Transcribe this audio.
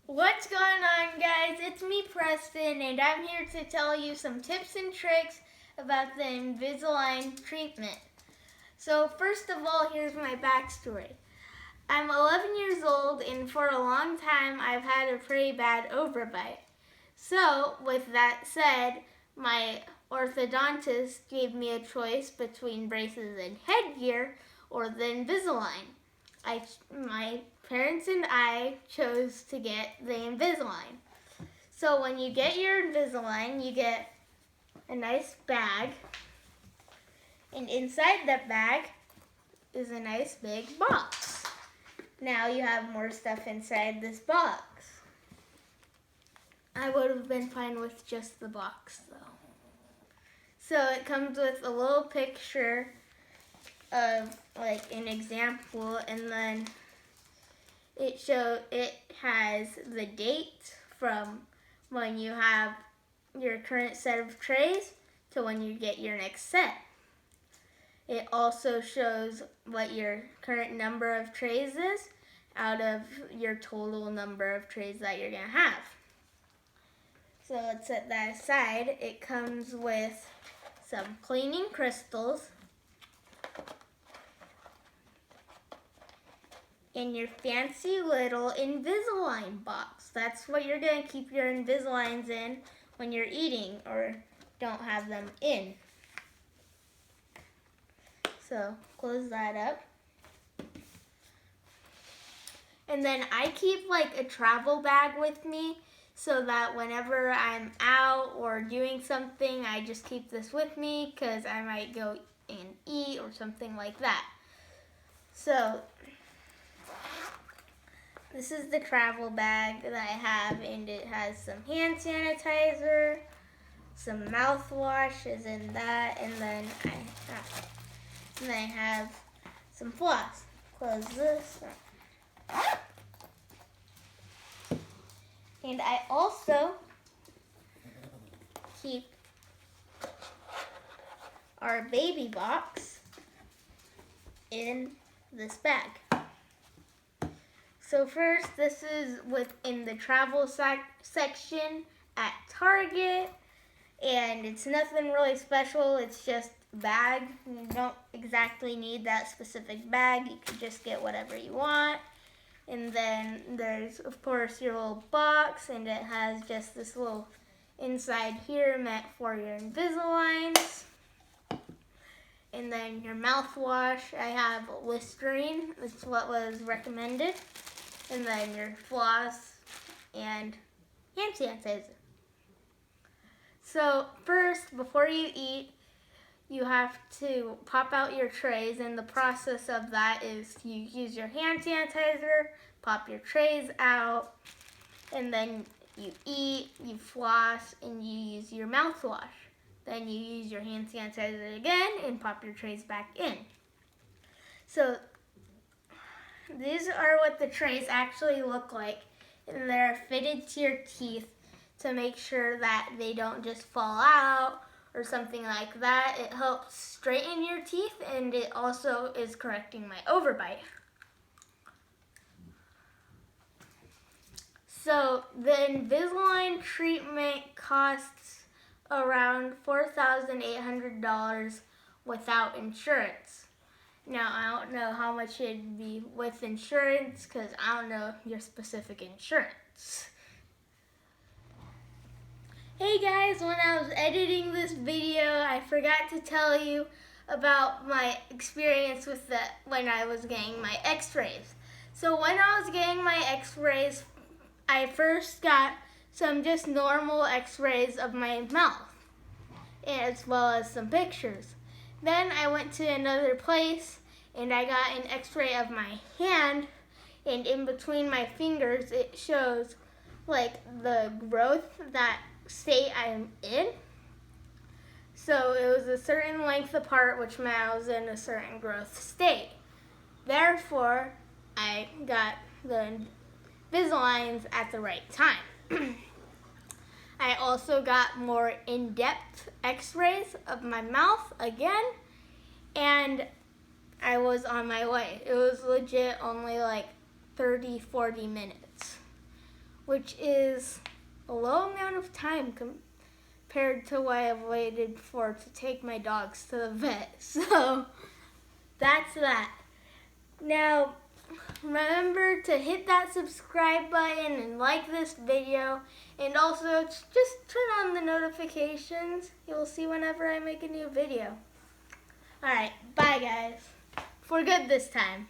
What's going on, guys? It's me, Preston, and I'm here to tell you some tips and tricks about the Invisalign treatment. So first of all, here's my backstory. I'm 11 years old, and for a long time I've had a pretty bad overbite. So with that said, my orthodontist gave me a choice between braces and headgear or the Invisalign. My parents and I chose to get the Invisalign. So when you get your Invisalign, you get a nice bag, and inside that bag is a nice big box. Now you have more stuff inside this box. I would have been fine with just the box though. So it comes with a little picture of like an example, and then it has the date from when you have your current set of trays to when you get your next set. It also shows what your current number of trays is out of your total number of trays that you're gonna have. So let's set that aside. It comes with some cleaning crystals in your fancy little Invisalign box. That's what you're going to keep your Invisaligns in when you're eating or don't have them in. So close that up. And then I keep like a travel bag with me so that whenever I'm out or doing something, I just keep this with me because I might go and eat or something like that. So this is the travel bag that I have, and it has some hand sanitizer, some mouthwash is in that, and then I have some floss. Close this. And I also keep our baby box in this bag. So first, this is within the travel section at Target, and it's nothing really special. It's just a bag. You don't exactly need that specific bag. You can just get whatever you want. And then there's, of course, your little box, and it has just this little inside here meant for your Invisaligns. And then your mouthwash, I have Listerine. That's what was recommended. And then your floss and hand sanitizer. So first, before you eat, you have to pop out your trays, and the process of that is you use your hand sanitizer, pop your trays out, and then you eat, you floss, and you use your mouthwash. Then you use your hand sanitizer again and pop your trays back in. So these are what the trays actually look like, and they're fitted to your teeth to make sure that they don't just fall out or something like that. It helps straighten your teeth, and it also is correcting my overbite. So the Invisalign treatment costs around $4,800 without insurance. Now, I don't know how much it'd be with insurance because I don't know your specific insurance. Hey guys, when I was editing this video, I forgot to tell you about my experience with when I was getting my x-rays. So when I was getting my x-rays, I first got some just normal x-rays of my mouth, as well as some pictures. Then I went to another place and I got an x-ray of my hand, and in between my fingers it shows like the growth that state I'm in. So it was a certain length apart, which meant I was in a certain growth state. Therefore, I got the Invisaligns at the right time. I also got more in-depth x-rays of my mouth again, and I was on my way. It was legit only like 30-40 minutes. which is a low amount of time compared to what I've waited for to take my dogs to the vet. So that's that. Now, remember to hit that subscribe button and like this video, and also just turn on the notifications. You'll see whenever I make a new video. Alright, bye guys. For good this time.